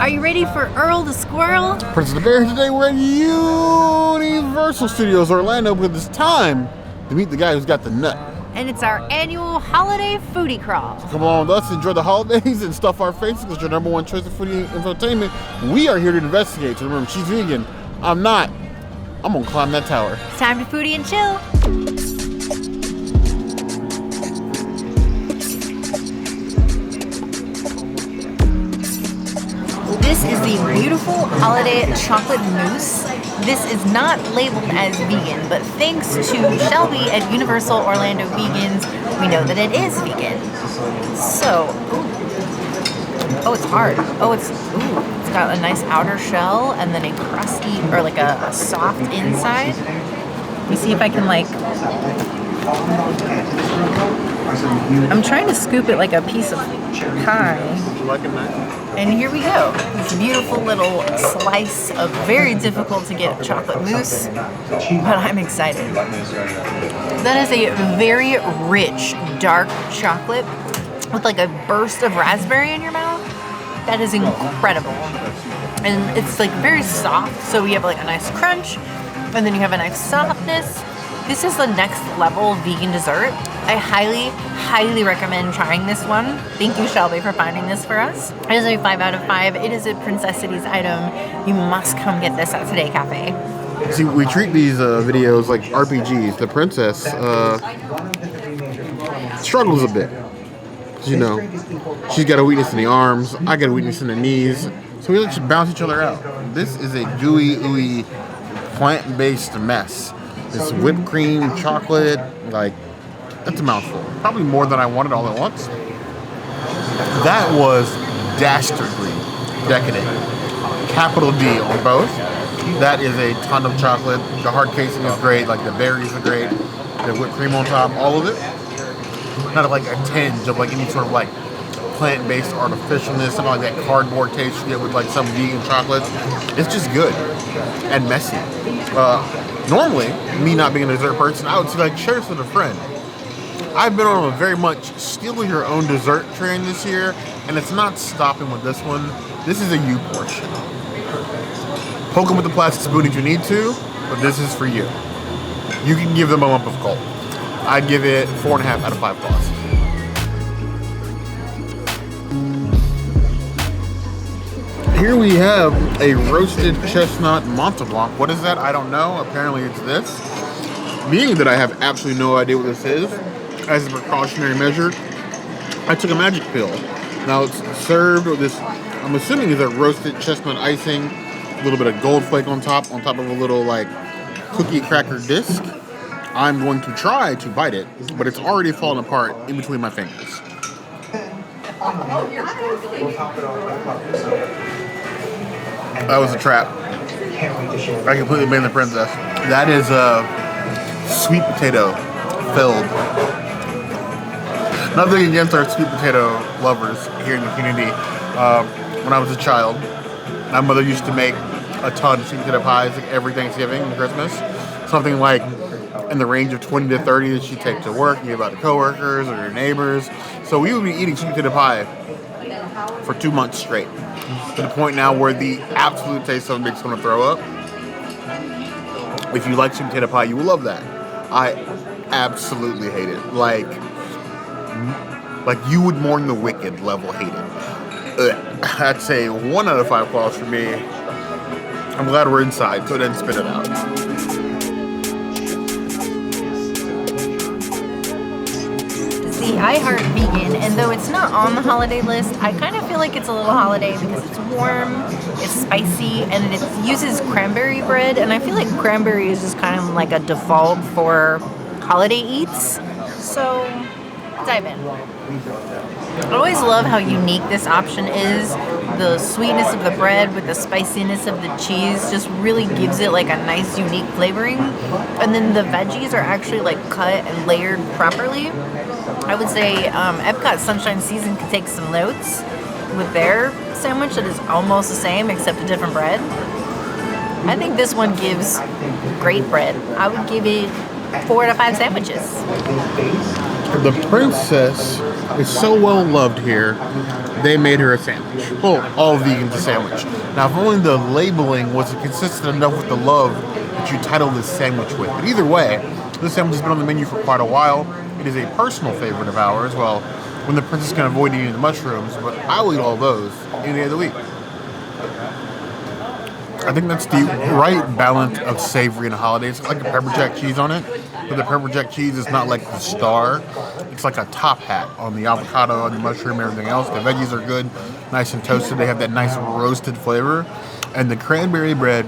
Are you ready for Earl the Squirrel? Prince of the Bear. Today we're at Universal Studios Orlando because it's time to meet the guy who's got the nut. And it's our annual holiday foodie crawl. Come along with us, enjoy the holidays, and stuff our faces because your number one choice of foodie infotainment. We are here to investigate. So remember, she's vegan. I'm not. I'm gonna climb that tower. It's time to foodie and chill. This is the beautiful holiday chocolate mousse. This is not labeled as vegan, but thanks to Shelby at Universal Orlando Vegans, we know that it is vegan. So, oh, it's hard. It's got a nice outer shell and then a crusty, or like a soft inside. Let me see if I can I'm trying to scoop it like a piece of pie. And here we go. This beautiful little slice of very difficult to get chocolate mousse, but I'm excited. That is a very rich, dark chocolate with like a burst of raspberry in your mouth. That is incredible. And it's like very soft, so you have like a nice crunch, and then you have a nice softness. This is the next level vegan dessert. I highly, highly recommend trying this one. Thank you, Shelby, for finding this for us. It is a 5 out of 5. It is a Princess Cities item. You must come get this at Today Cafe. See, we treat these videos like RPGs. The princess struggles a bit. You know, she's got a weakness in the arms. I got a weakness in the knees. So we let you bounce each other out. This is a gooey, ooey, plant-based mess. It's whipped cream, chocolate, that's a mouthful. Probably more than I wanted all at once. That was dastardly decadent. Capital D on both. That is a ton of chocolate. The hard casing is great, like the berries are great. The whipped cream on top, all of it. Not like a tinge of like any sort of like plant-based artificialness, something like that cardboard taste you get with like some vegan chocolates. It's just good and messy. Normally, me not being a dessert person, I would say like share this with a friend. I've been on a very much steal your own dessert train this year, and it's not stopping with this one. This is a you portion. Poke them with the plastic spoon if you need to, but this is for you. You can give them a lump of coal. I'd give it 4.5 out of 5 claws. Here we have a roasted chestnut Mont Blanc. What is that? I don't know. Apparently it's this. Being that I have absolutely no idea what this is, as a precautionary measure, I took a magic pill. Now it's served with this, I'm assuming is a roasted chestnut icing, a little bit of gold flake on top of a little like cookie cracker disc. I'm going to try to bite it, but it's already fallen apart in between my fingers. That was a trap. I completely blamed the princess. That is sweet potato filled. Nothing against our sweet potato lovers here in the community. When I was a child, my mother used to make a ton of sweet potato pies like every Thanksgiving and Christmas. Something like in the range of 20 to 30 that she'd take to work and give out to coworkers or her neighbors. So we would be eating sweet potato pie for 2 months straight. To the point now where the absolute taste of it makes someone throw up. If you like sweet potato pie, you will love that. I absolutely hate it. Like you would mourn the wicked level hate it. I'd say 1 out of 5 claws for me. I'm glad we're inside, so then spit it out. I heart vegan, and though it's not on the holiday list, I kind of feel like it's a little holiday because it's warm, it's spicy, and it uses cranberry bread, and I feel like cranberry is just kind of like a default for holiday eats, so dive in. I always love how unique this option is. The sweetness of the bread with the spiciness of the cheese just really gives it like a nice unique flavoring, and then the veggies are actually like cut and layered properly. I would say Epcot Sunshine Season could take some notes with their sandwich that is almost the same except a different bread. I think this one gives great bread. I would give it 4 out of 5 sandwiches. The princess is so well loved here, they made her a sandwich. Well, all vegans a sandwich. Now, if only the labeling was consistent enough with the love that you title this sandwich with. But either way, this sandwich has been on the menu for quite a while. It is a personal favorite of ours. Well, when the princess can avoid eating the mushrooms, but I'll eat all those any day of the week. I think that's the right balance of savory and holidays. It's like a pepper jack cheese on it, but the pepper jack cheese is not like the star. It's like a top hat on the avocado and the mushroom and everything else. The veggies are good, nice and toasted. They have that nice roasted flavor. And the cranberry bread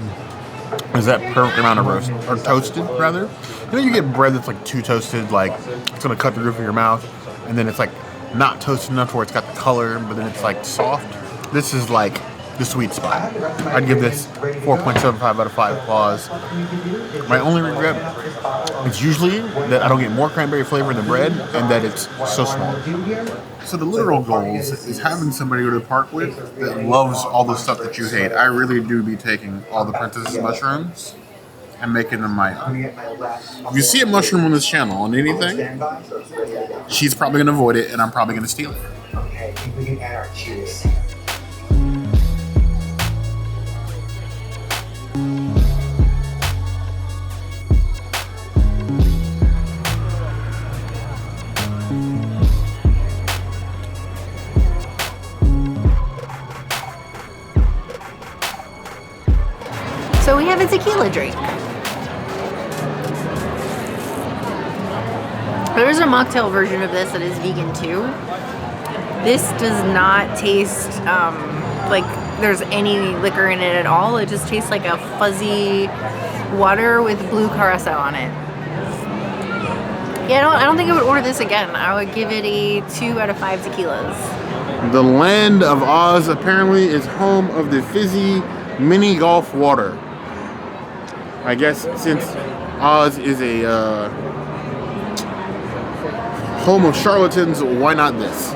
is that perfect amount of roast, or toasted rather. You know, you get bread that's like too toasted, like it's gonna cut the roof of your mouth, and then it's like not toasted enough where it's got the color, but then it's like soft. This is like the sweet spot. I'd give this 4.75 out of 5 claws. My only regret is usually that I don't get more cranberry flavor in the bread and that it's so small. So the literal goals is having somebody to go to the park with that loves all the stuff that you hate. I really do be taking all the princess's mushrooms and making them my own. If you see a mushroom on this channel on anything, she's probably going to avoid it and I'm probably going to steal it. Okay, we can add our cheese. So we have a tequila drink. There's a mocktail version of this that is vegan too. This does not taste like there's any liquor in it at all. It just tastes like a fuzzy water with blue Curaçao on it. Yeah, I don't think I would order this again. I would give it a 2 out of 5 tequilas. The land of Oz apparently is home of the fizzy mini golf water. I guess since Oz is a home of charlatans, why not this?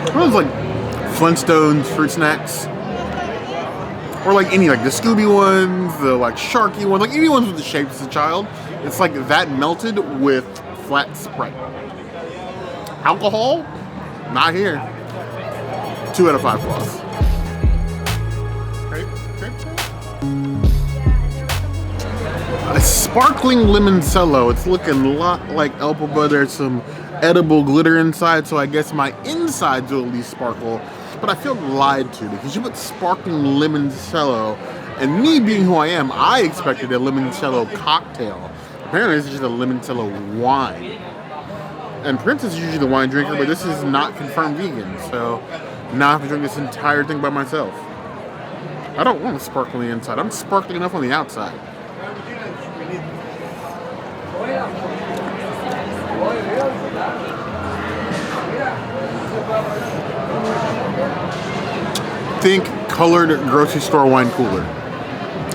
It was like Flintstones fruit snacks. Or like any, like the Scooby ones, the like Sharky ones, like any ones with the shapes as a child. It's like that melted with flat Sprite. Alcohol? Not here. 2 out of 5 claws. A sparkling limoncello. It's looking a lot like Elphaba. There's some edible glitter inside, so I guess my insides will at least sparkle. But I feel lied to because you put sparkling limoncello, and me being who I am, I expected a limoncello cocktail. Apparently, this is just a limoncello wine. And Princess is usually the wine drinker, but this is not confirmed vegan, so now I have to drink this entire thing by myself. I don't want to sparkle on the inside. I'm sparkling enough on the outside. Think colored grocery store wine cooler.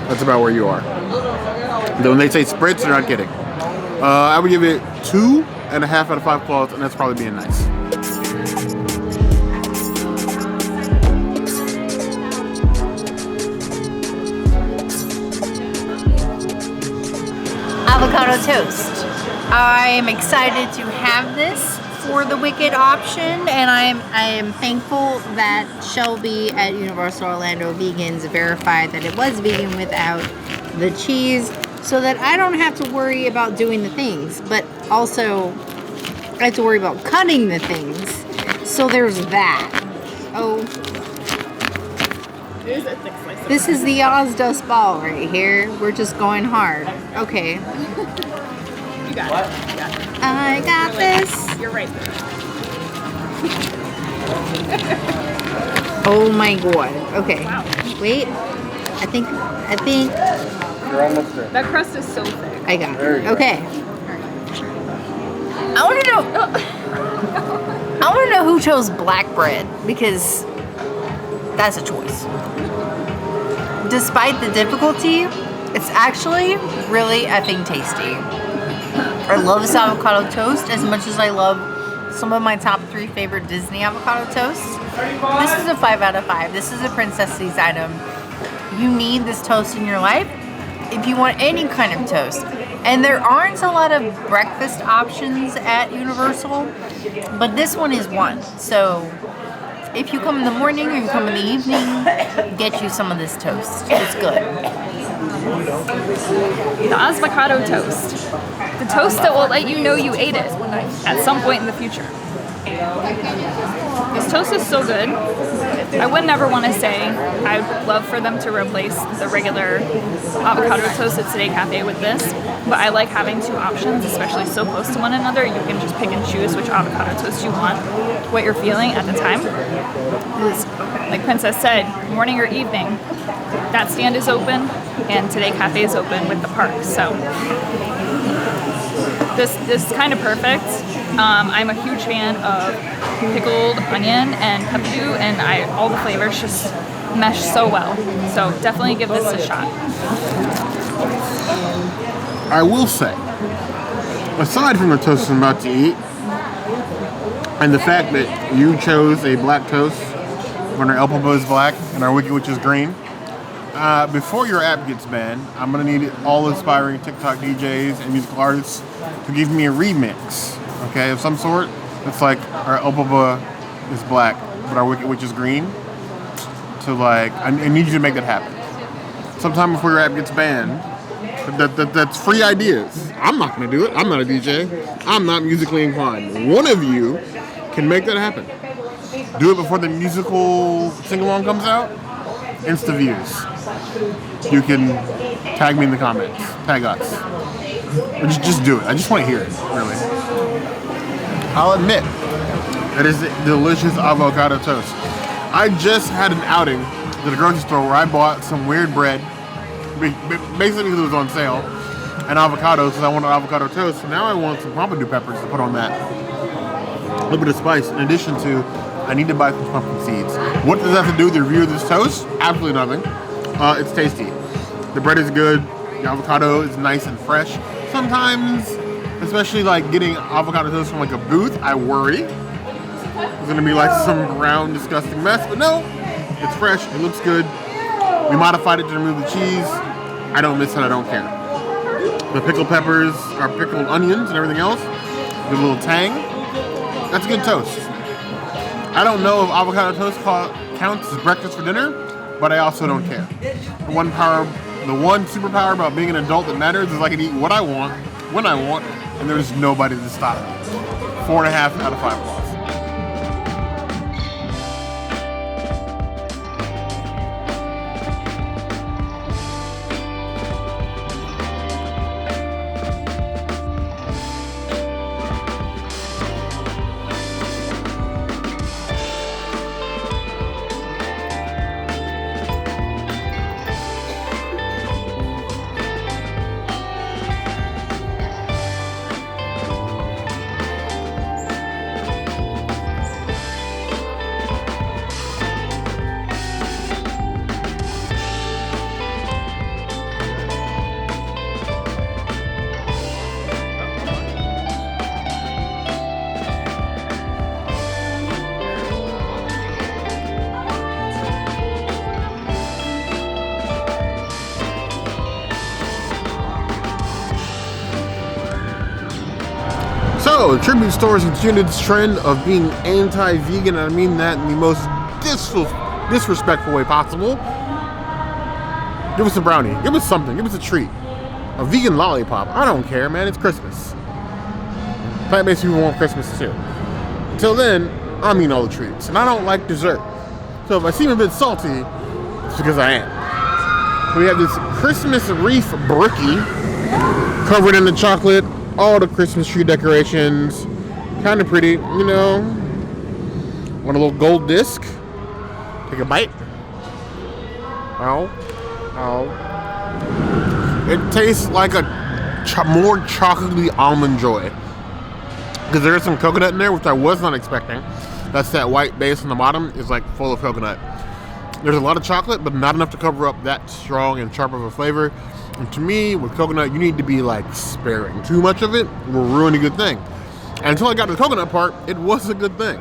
That's about where you are. Then when they say Spritz, they're not kidding. I would give it 2.5 out of 5 claws, and that's probably being nice. Avocado toast. I'm excited to have this for the Wicked option, and I am thankful that Shelby at Universal Olando Vegans verified that it was vegan without the cheese, so that I don't have to worry about doing the things, but also I have to worry about cutting the things. So there's that. Oh, this is the OzDust ball right here. We're just going hard. Okay. You got it. You got it. I got this. You're right there. Oh my god. Okay. Wow. Wait. I think. You're almost there. That crust is so thick. I got it. Okay. I want to know. I want to know who chose black bread, because that's a choice. Despite the difficulty, it's actually really effing tasty. I love this avocado toast as much as I love some of my top 3 favorite Disney avocado toasts. This is a 5 out of 5. This is a Princess's item. You need this toast in your life if you want any kind of toast. And there aren't a lot of breakfast options at Universal, but this one is one. So if you come in the morning or you come in the evening, get you some of this toast. It's good. The Ozvocado toast. The toast that will let you know you ate it at some point in the future. This toast is so good. I would never want to say I'd love for them to replace the regular avocado toast at Today Cafe with this, but I like having two options, especially so close to one another. You can just pick and choose which avocado toast you want, what you're feeling at the time. Because, like Princess said, morning or evening, that stand is open, and Today Cafe is open with the park. So this is kind of perfect. I'm a huge fan of pickled onion and pepperdew, and all the flavors just mesh so well. So definitely give this a shot. I will say, aside from the toast I'm about to eat, and the fact that you chose a black toast when our elbow is black and our wiki which is green, before your app gets banned, I'm going to need all aspiring TikTok DJs and musical artists to give me a remix, okay, of some sort. It's like our elbow is black, but our wiki which is green. So like, I need you to make that happen. Sometime before your app gets banned. That's free ideas. I'm not going to do it. I'm not a DJ. I'm not musically inclined. One of you can make that happen. Do it before the musical sing-along comes out. Insta views. You can tag me in the comments. Tag us. Or just do it. I just want to hear it, really. I'll admit, that is delicious avocado toast. I just had an outing to the grocery store where I bought some weird bread, basically because it was on sale, and avocados, because I wanted avocado toast. So now I want some pompano peppers to put on that. A little bit of spice, in addition to, I need to buy some pumpkin seeds. What does that have to do with the review of this toast? Absolutely nothing. It's tasty. The bread is good. The avocado is nice and fresh. Sometimes, especially like getting avocado toast from like a booth, I worry it's gonna be like some brown, disgusting mess. But no, it's fresh. It looks good. We modified it to remove the cheese. I don't miss it. I don't care. The pickled peppers, our pickled onions, and everything else. With a little tang. That's good toast. I don't know if avocado toast counts as breakfast for dinner, but I also don't care. The one superpower about being an adult that matters is I can eat what I want, when I want, and there's nobody to stop me. 4.5 out of 5 balls. So, tribute stores continued its trend of being anti-vegan, and I mean that in the most disrespectful way possible. Give us a brownie. Give us something. Give us a treat. A vegan lollipop. I don't care, man. It's Christmas. Plant-based people want Christmas too. Until then, I'm eating all the treats, and I don't like dessert. So if I seem a bit salty, it's because I am. We have this Christmas Wreath Brookie covered in the chocolate. All the Christmas tree decorations, kind of pretty, you know. Want a little gold disc? Take a bite. Ow. It tastes like a more chocolatey almond joy. Because there is some coconut in there, which I was not expecting. That's that white base on the bottom is like full of coconut. There's a lot of chocolate, but not enough to cover up that strong and sharp of a flavor. And to me, with coconut, you need to be like sparing. Too much of it will ruin a good thing. And until I got to the coconut part, it was a good thing.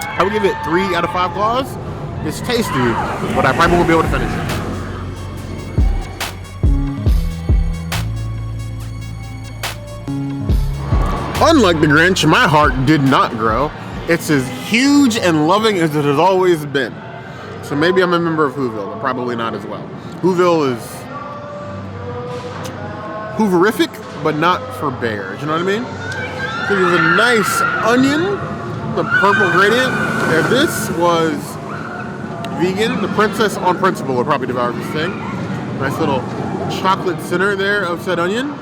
I would give it 3 out of 5 claws. It's tasty, but I probably won't be able to finish it. Unlike the Grinch, my heart did not grow. It's as huge and loving as it has always been. So maybe I'm a member of Whoville, but probably not as well. Whoville is Hooverific, but not for bears. You know what I mean? So there's a nice onion, the purple gradient. If this was vegan, the princess on principle would probably devour this thing. Nice little chocolate center there of said onion.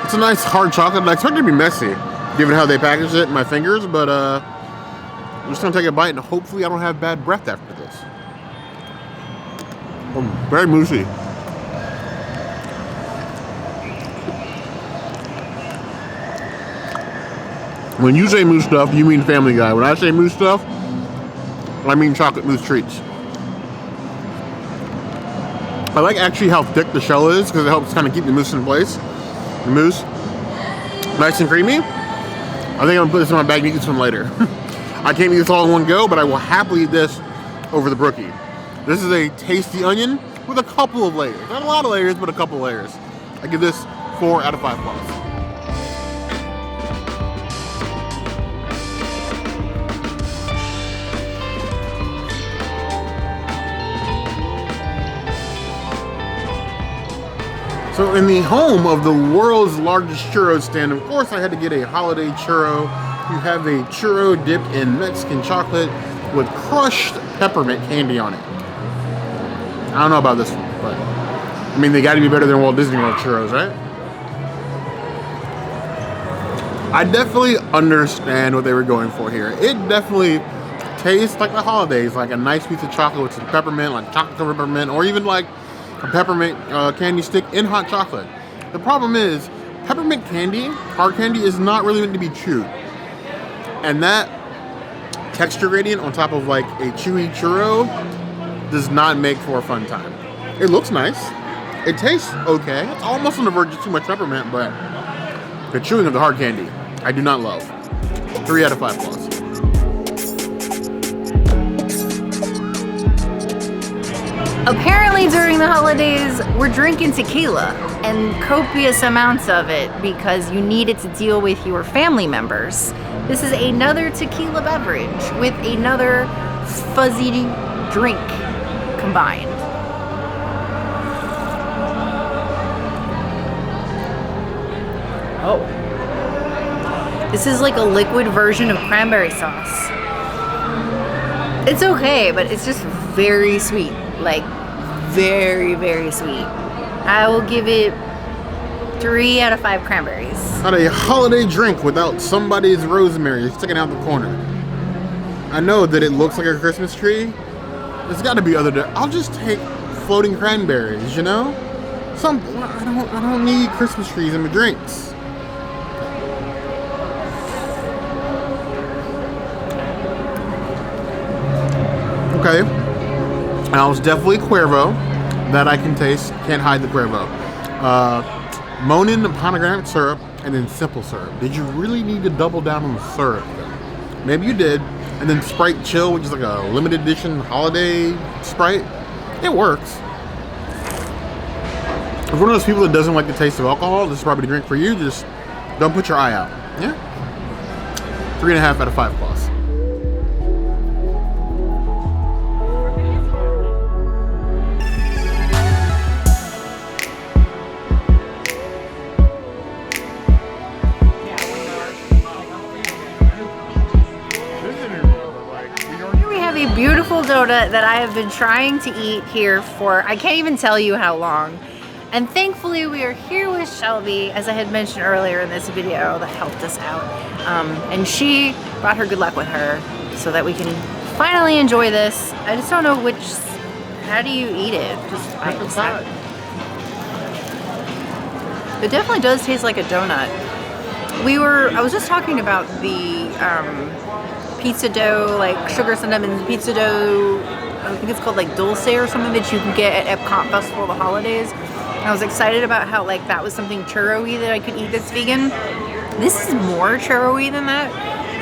It's a nice hard chocolate. I expect it to be messy, given how they packaged it in my fingers, but I'm just gonna take a bite and hopefully I don't have bad breath after this. Very mousy. When you say mousse stuff, you mean Family Guy. When I say mousse stuff, I mean chocolate mousse treats. I like actually how thick the shell is because it helps kind of keep the mousse in place. The mousse, nice and creamy. I think I'm gonna put this in my bag and eat this one later. I can't eat this all in one go, but I will happily eat this over the Brookie. This is a tasty onion with a couple of layers. Not a lot of layers, but a couple of layers. I give this 4 out of 5 claws. So in the home of the world's largest churro stand, of course I had to get a holiday churro. You have a churro dipped in Mexican chocolate with crushed peppermint candy on it. I don't know about this one, but I mean they gotta be better than Walt Disney World churros, right? I definitely understand what they were going for here. It definitely tastes like the holidays, like a nice piece of chocolate with some peppermint, like chocolate covered peppermint, or even like a peppermint candy stick in hot chocolate. The problem is, peppermint candy, hard candy, is not really meant to be chewed. And that texture gradient on top of like a chewy churro does not make for a fun time. It looks nice. It tastes okay. It's almost on the verge of too much peppermint, but the chewing of the hard candy, I do not love. 3 out of 5 claws. Apparently during the holidays, we're drinking tequila and copious amounts of it because you need it to deal with your family members. This is another tequila beverage with another fuzzy drink combined. Oh. This is like a liquid version of cranberry sauce. It's okay, but it's just very sweet. Like, very, very sweet. I will give it 3 out of 5 cranberries. Not a holiday drink without somebody's rosemary sticking out the corner. I know that it looks like a Christmas tree. There's got to be other. I'll just take floating cranberries, you know. I don't need Christmas trees in my drinks. Okay. Now it's definitely Cuervo that I can taste. Can't hide the Cuervo. Monin pomegranate syrup and then simple syrup. Did you really need to double down on the syrup though? Maybe you did. And then Sprite Chill, which is like a limited edition holiday Sprite. It works. If you're one of those people that doesn't like the taste of alcohol, this is probably the drink for you. Just don't put your eye out. Yeah? 3.5 out of 5 claws. Beautiful donut that I have been trying to eat here for, I can't even tell you how long. And thankfully we are here with Shelby, as I had mentioned earlier in this video, that helped us out. And she brought her good luck with her so that we can finally enjoy this. I just don't know how do you eat it? Just it definitely does taste like a donut. I was just talking about the pizza dough, like sugar cinnamon pizza dough, I think it's called like dulce or something that you can get at Epcot Festival of the Holidays. And I was excited about how like that was something churro-y that I could eat that's vegan. This is more churro-y than that.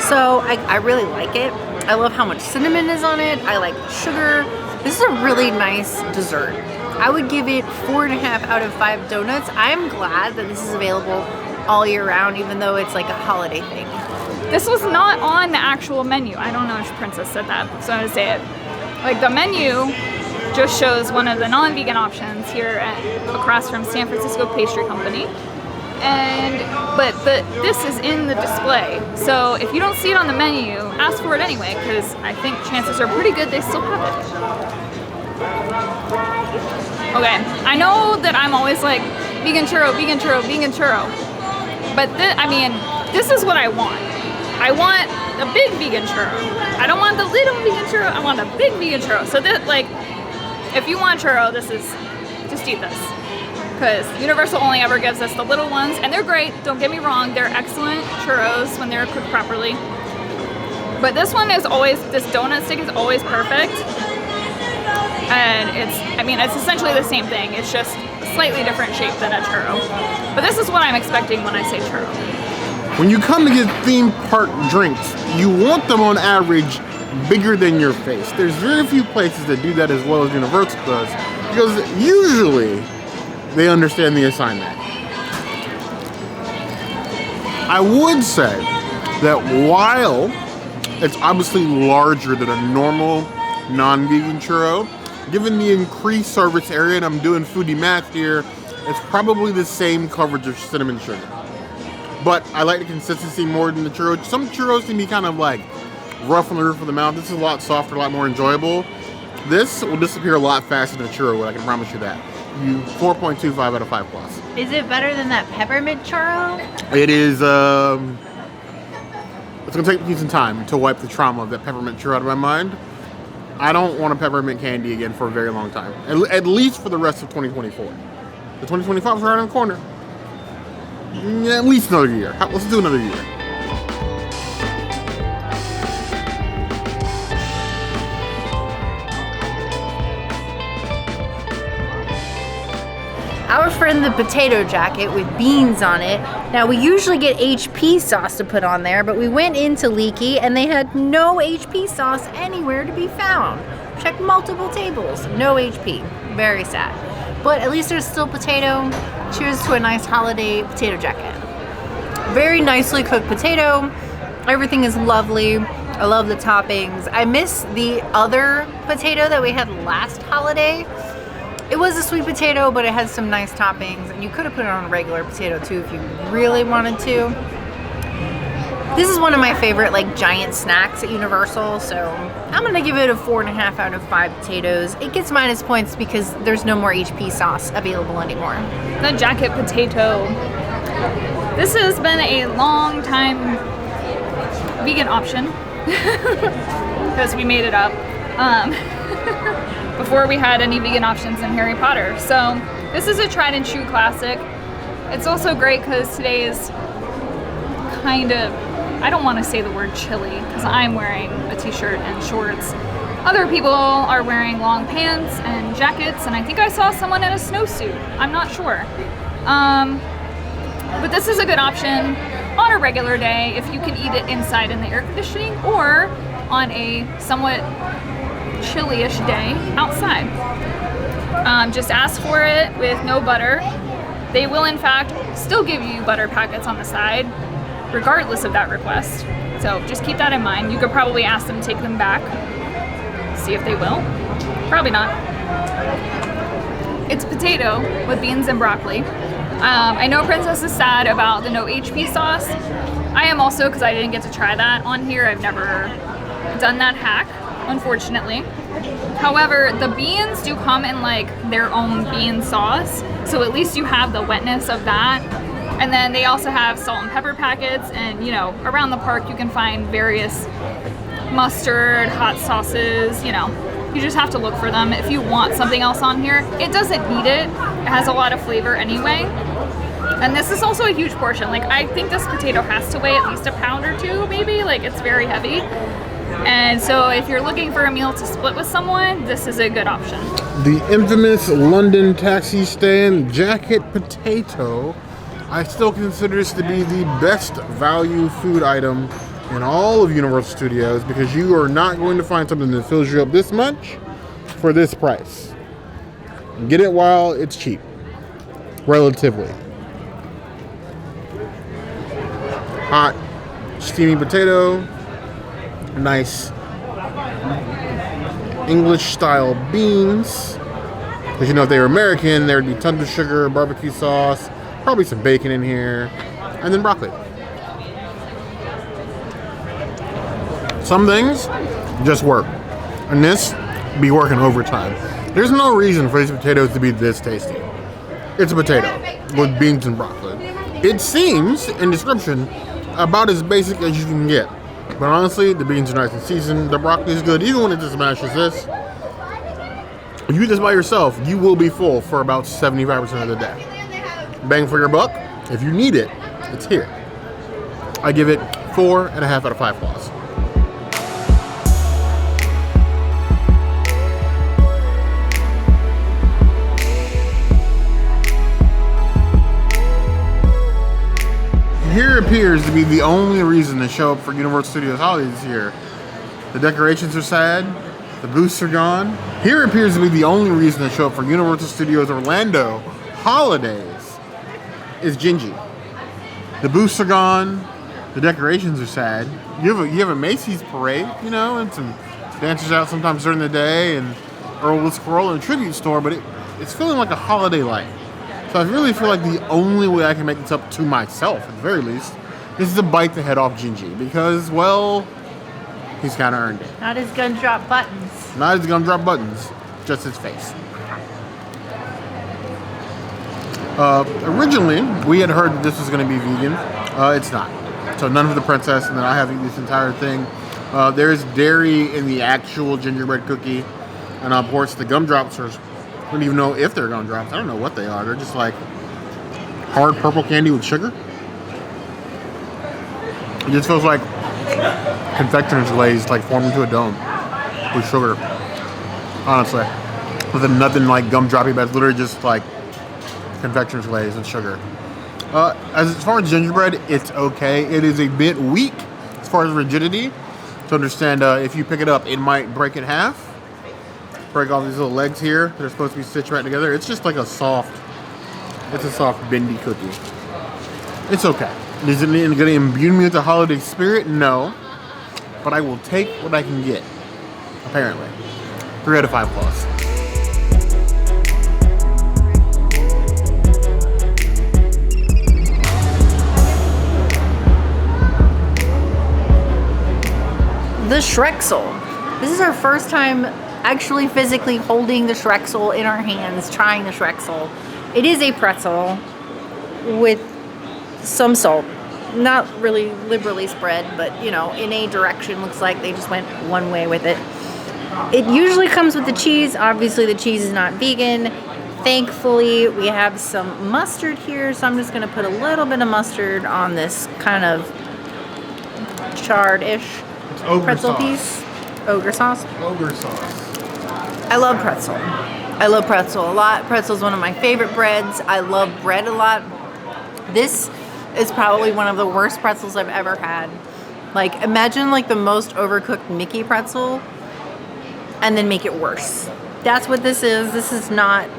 So I really like it. I love how much cinnamon is on it. I like sugar. This is a really nice dessert. I would give it 4.5 out of 5 donuts. I'm glad that this is available all year round, even though it's like a holiday thing. This was not on the actual menu. I don't know if Princess said that, so I'm gonna say it. Like the menu just shows one of the non-vegan options here across from San Francisco Pastry Company. But this is in the display. So if you don't see it on the menu, ask for it anyway, because I think chances are pretty good they still have it. Okay, I know that I'm always like, vegan churro, vegan churro, vegan churro. But this is what I want. I want a big vegan churro. I don't want the little vegan churro, I want a big vegan churro. So that, like, if you want churro, just eat this. Because Universal only ever gives us the little ones, and they're great, don't get me wrong, they're excellent churros when they're cooked properly. But this one is always, this donut stick is always perfect. And it's essentially the same thing, it's just a slightly different shape than a churro. But this is what I'm expecting when I say churro. When you come to get theme park drinks, you want them on average bigger than your face. There's very few places that do that as well as Universal does, because usually they understand the assignment. I would say that while it's obviously larger than a normal non-vegan churro, given the increased service area, and I'm doing foodie math here, it's probably the same coverage of cinnamon sugar. But I like the consistency more than the churro. Some churros can be kind of like rough on the roof of the mouth. This is a lot softer, a lot more enjoyable. This will disappear a lot faster than a churro, I can promise you that. 4.25 out of 5 plus. Is it better than that peppermint churro? It is, it's gonna take me some time to wipe the trauma of that peppermint churro out of my mind. I don't want a peppermint candy again for a very long time. At least for the rest of 2024. The 2025 is right around the corner. At least another year. Let's do another year. Our friend the potato jacket with beans on it. Now we usually get HP sauce to put on there, but we went into Leaky and they had no HP sauce anywhere to be found. Checked multiple tables, no HP. Very sad. But at least there's still potato. Cheers to a nice holiday potato jacket. Very nicely cooked potato. Everything is lovely. I love the toppings. I miss the other potato that we had last holiday. It was a sweet potato, but it has some nice toppings, and you could have put it on a regular potato too if you really wanted to. This is one of my favorite like giant snacks at Universal, so I'm gonna give it a 4.5 out of 5 potatoes. It gets minus points because there's no more HP sauce available anymore. The jacket potato. This has been a long time vegan option because we made it up. Before we had any vegan options in Harry Potter. So this is a tried and true classic. It's also great because today is kind of, I don't want to say the word chilly because I'm wearing a t-shirt and shorts. Other people are wearing long pants and jackets, and I think I saw someone in a snowsuit. I'm not sure. But this is a good option on a regular day if you can eat it inside in the air conditioning or on a somewhat chilly-ish day outside. Just ask for it with no butter. They will in fact still give you butter packets on the side regardless of that request. So just keep that in mind. You could probably ask them to take them back. See if they will. Probably not. It's potato with beans and broccoli. I know Princess is sad about the no HP sauce. I am also, because I didn't get to try that on here. I've never done that hack, unfortunately. However, the beans do come in like their own bean sauce, so at least you have the wetness of that. And then they also have salt and pepper packets, and you know, around the park you can find various mustard, hot sauces, you know. You just have to look for them if you want something else on here. It doesn't need it. It has a lot of flavor anyway. And this is also a huge portion. Like, I think this potato has to weigh at least a pound or two, maybe. Like, it's very heavy. And so if you're looking for a meal to split with someone, this is a good option. The infamous London taxi stand jacket potato I still consider this to be the best value food item in all of Universal Studios because you are not going to find something that fills you up this much for this price. Get it while it's cheap, relatively. Hot, steamy potato, nice English-style beans. Because you know, if they were American, there would be tons of sugar, barbecue sauce, probably some bacon in here, and then broccoli. Some things just work, and this be working overtime. There's no reason for these potatoes to be this tasty. It's a potato with beans and broccoli. It seems, in description, about as basic as you can get. But honestly, the beans are nice and seasoned. The broccoli is good, even when it's as mashed as this. If you eat this by yourself, you will be full for about 75% of the day. Bang for your buck. If you need it, it's here. I give it 4.5 out of 5 claws. Here appears to be the only reason to show up for Universal Studios Holiday this year. The decorations are sad. The booths are gone. Here appears to be the only reason to show up for Universal Studios Orlando Holidays is Gingy. The booths are gone. The decorations are sad. You have a Macy's parade, you know, and some dancers out sometimes during the day, and Earl the Squirrel and a tribute store, but it's feeling like a holiday light. So I really feel like the only way I can make this up to myself, at the very least, is to bite the head off Gingy because, well, he's kind of earned it. Not his gumdrop buttons. Not his gumdrop buttons, just his face. Originally, we had heard that this was going to be vegan. It's not. So none of the princess, and then I have eaten this entire thing. There's dairy in the actual gingerbread cookie. And of course, the gumdrops are, I don't even know if they're gumdrops. I don't know what they are. They're just like hard purple candy with sugar. It just feels like confectioner's glaze, like formed into a dome with sugar. Honestly, with nothing like gumdroppy, but it's literally just like confectioner's glaze and sugar. As far as gingerbread, it's okay. It is a bit weak as far as rigidity. To understand, if you pick it up, it might break in half. Break all these little legs here that are supposed to be stitched right together. It's just like a soft bendy cookie. It's okay. Is it going to imbue me with the holiday spirit? No. But I will take what I can get. Apparently. 3 out of 5 claws. The Shrexel. This is our first time actually physically holding the Shrexel in our hands, trying the Shrexel. It is a pretzel with some salt. Not really liberally spread, but you know, in a direction. Looks like they just went one way with it. It usually comes with the cheese. Obviously the cheese is not vegan. Thankfully we have some mustard here, so I'm just going to put a little bit of mustard on this kind of charred-ish pretzel piece. Ogre sauce. Ogre sauce. I love pretzel. I love pretzel a lot. Pretzel is one of my favorite breads. I love bread a lot. This is probably one of the worst pretzels I've ever had. Like, imagine like the most overcooked Mickey pretzel and then make it worse. That's what this is. This is not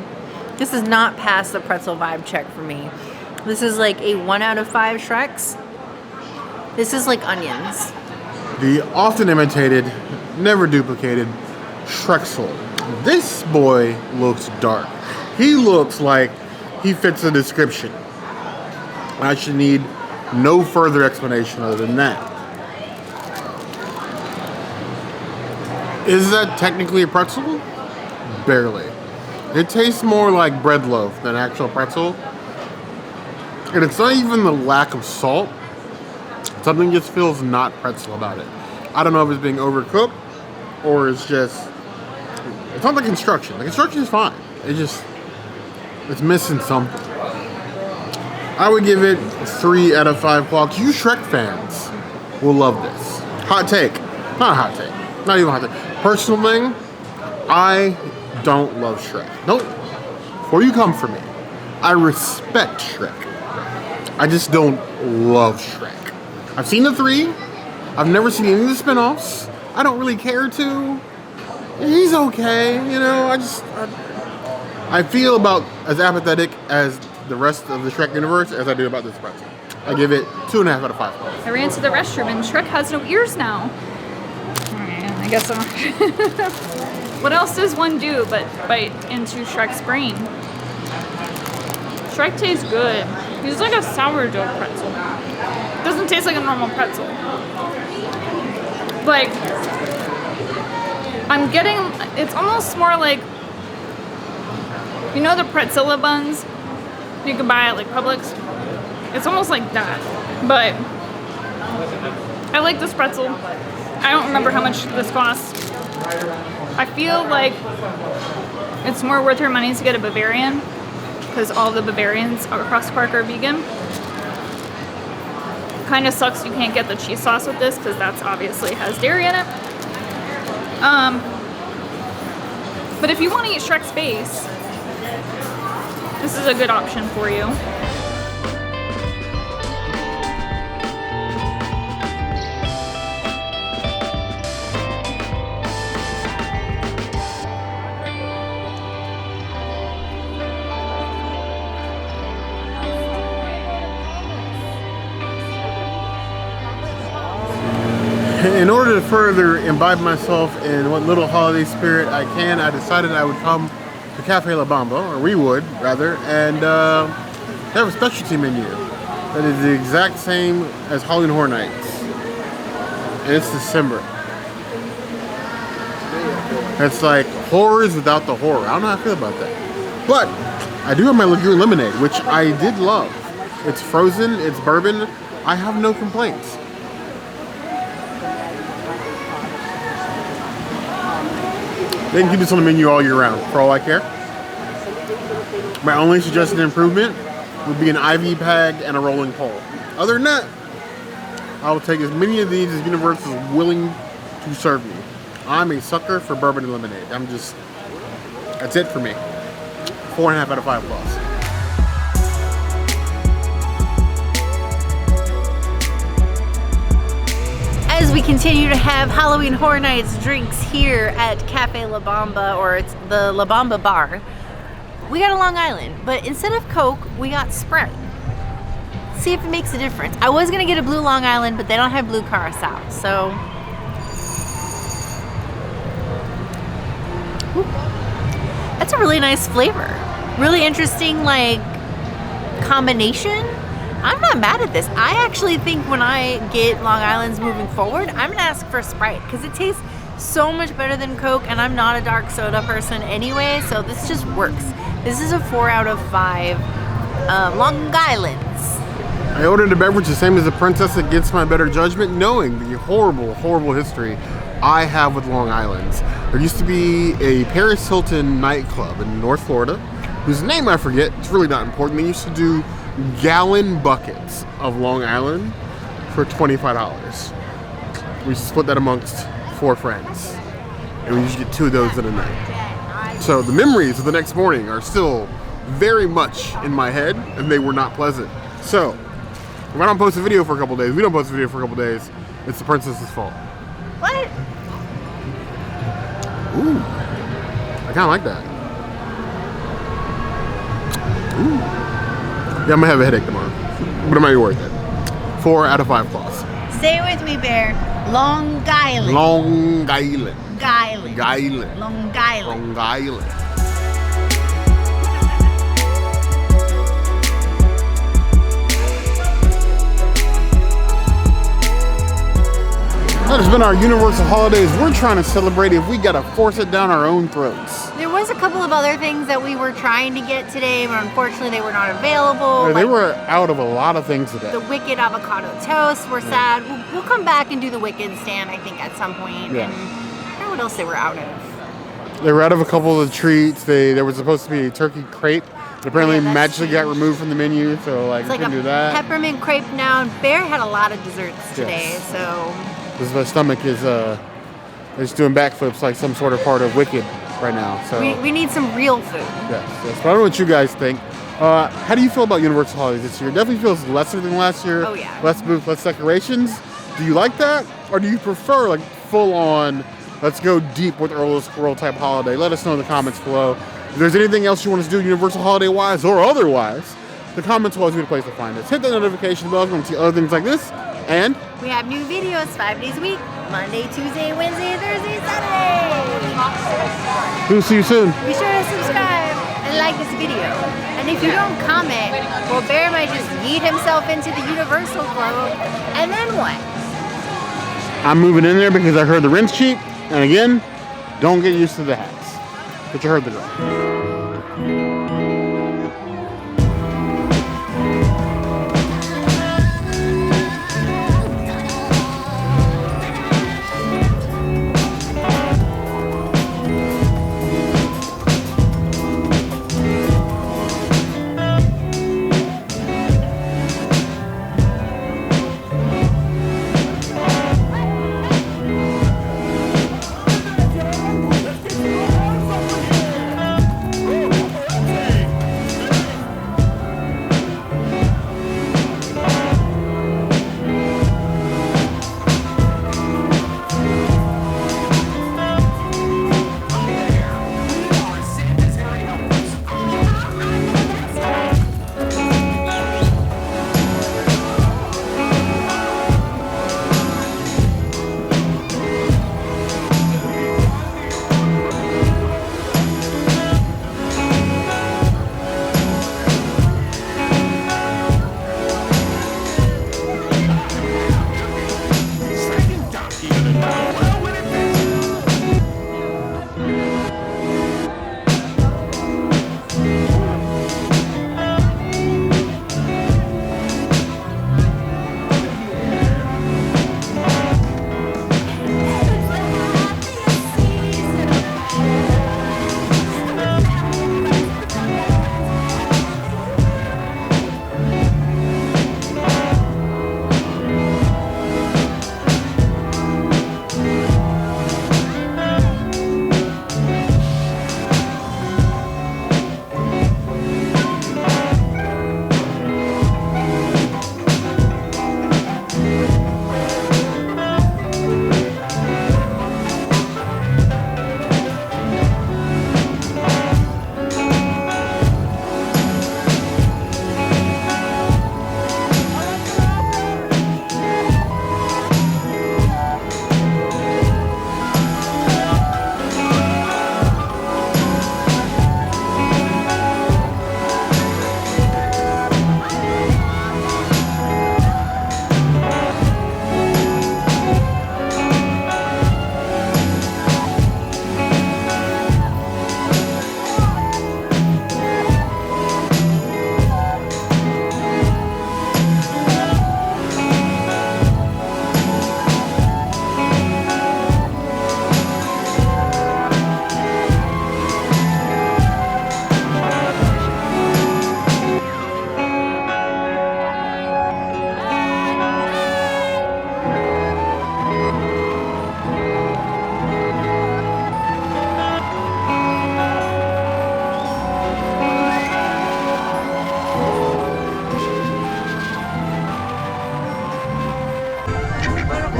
past the pretzel vibe check for me. This is like a 1 out of 5 Shreks. This is like onions. The often imitated, never duplicated Shrexel. This boy looks dark. He looks like he fits the description. I should need no further explanation other than that. Is that technically a pretzel? Barely. It tastes more like bread loaf than actual pretzel. And it's not even the lack of salt. Something just feels not pretzel about it. I don't know if it's being overcooked or it's just, it's not the construction. The construction is fine. It's missing something. I would give it 3 out of 5 claws. You Shrek fans will love this. Hot take. Not a hot take. Not even a hot take. Personal thing, I don't love Shrek. Nope. Before you come for me, I respect Shrek. I just don't love Shrek. I've seen the 3. I've never seen any of the spin-offs. I don't really care to. He's okay, you know. I feel about as apathetic as the rest of the Shrek universe as I do about this pretzel. I give it 2.5 out of 5. I ran to the restroom and Shrek has no ears now. Alright, I guess I'm... What else does one do but bite into Shrek's brain? Shrek tastes good. He's like a sourdough pretzel. Doesn't taste like a normal pretzel. Like, I'm getting, it's almost more like, you know the Pretzilla buns you can buy at like Publix? It's almost like that, but I like this pretzel. I don't remember how much this costs. I feel like it's more worth your money to get a Bavarian because all the Bavarians across the park are vegan. Kind of sucks you can't get the cheese sauce with this because that's obviously has dairy in it. But if you want to eat Shrek's face, this is a good option for you. In order to further imbibe myself in what little holiday spirit I can, I decided I would come to Cafe La Bamba, or we would, rather, and they have a specialty menu that is the exact same as Halloween Horror Nights. And it's December. It's like horrors without the horror. I don't know how I feel about that. But I do have my Lagoon Lemonade, which I did love. It's frozen, it's bourbon. I have no complaints. They can keep this on the menu all year round, for all I care. My only suggested improvement would be an IV bag and a rolling pole. Other than that, I will take as many of these as Universal is willing to serve me. I'm a sucker for bourbon and lemonade. That's it for me. 4.5 out of 5 plus. As we continue to have Halloween Horror Nights drinks here at Cafe La Bamba, or it's the La Bamba bar, we got a Long Island, but instead of Coke, we got Sprite. See if it makes a difference. I was gonna get a blue Long Island, but they don't have blue Curaçao, so. Ooh. That's a really nice flavor. Really interesting, like, combination. I'm not mad at this. I actually think when I get Long Islands moving forward, I'm gonna ask for Sprite because it tastes so much better than Coke, and I'm not a dark soda person anyway, so this just works. This is a 4 out of 5 Long Islands. I ordered a beverage the same as the princess against my better judgment, knowing the horrible, horrible history I have with Long Islands. There used to be a Paris Hilton nightclub in North Florida, whose name I forget. It's really not important. They used to do gallon buckets of Long Island for $25. We split that amongst 4 friends, and we usually get 2 of those in a night. So the memories of the next morning are still very much in my head, and they were not pleasant. So if I don't post a video for a couple days, we don't post a video for a couple days, it's the princess's fault. What? Ooh, I kind of like that. Ooh. Yeah, I'm gonna have a headache tomorrow, but it might be worth it. 4 out of 5 plus. Say it with me, Bear. Long Island. Long Island. Island. Island. Long Island. Long Island. That has been our Universal Holidays. We're trying to celebrate if we gotta force it down our own throats. There was a couple of other things that we were trying to get today, but unfortunately they were not available. Yeah, they were out of a lot of things today. The Wicked avocado toast, we're sad. We'll come back and do the Wicked stand, I think, at some point. Yeah. And I don't know what else they were out of. They were out of a couple of the treats. There was supposed to be a turkey crepe, but apparently Yeah, that's magically got removed from the menu, so like It's like couldn't a do that. peppermint crepe now. And Bear had a lot of desserts today, Yes. so. Because my stomach is doing backflips like some sort of part of Wicked right now. So We need some real food. yes. But I don't know what you guys think. How do you feel about Universal Holidays this year? It definitely feels lesser than last year. Oh, yeah. Less booths, less decorations. Do you like that? Or do you prefer like full on, let's go deep with Earl of the Squirrel type holiday? Let us know in the comments below. If there's anything else you want us to do Universal Holiday wise or otherwise, the comments will always be the place to find us. Hit the notification bell if you want to see other things like this. And we have new videos 5 days a week. Monday, Tuesday, Wednesday, Thursday, Saturday. we'll see you soon. Be sure to subscribe and like this video. And if you don't comment, well, Bear might just yeet himself into the Universal Club. And then what? I'm moving in there because I heard the rent's cheap. And again, don't get used to the hats. But you heard the girl.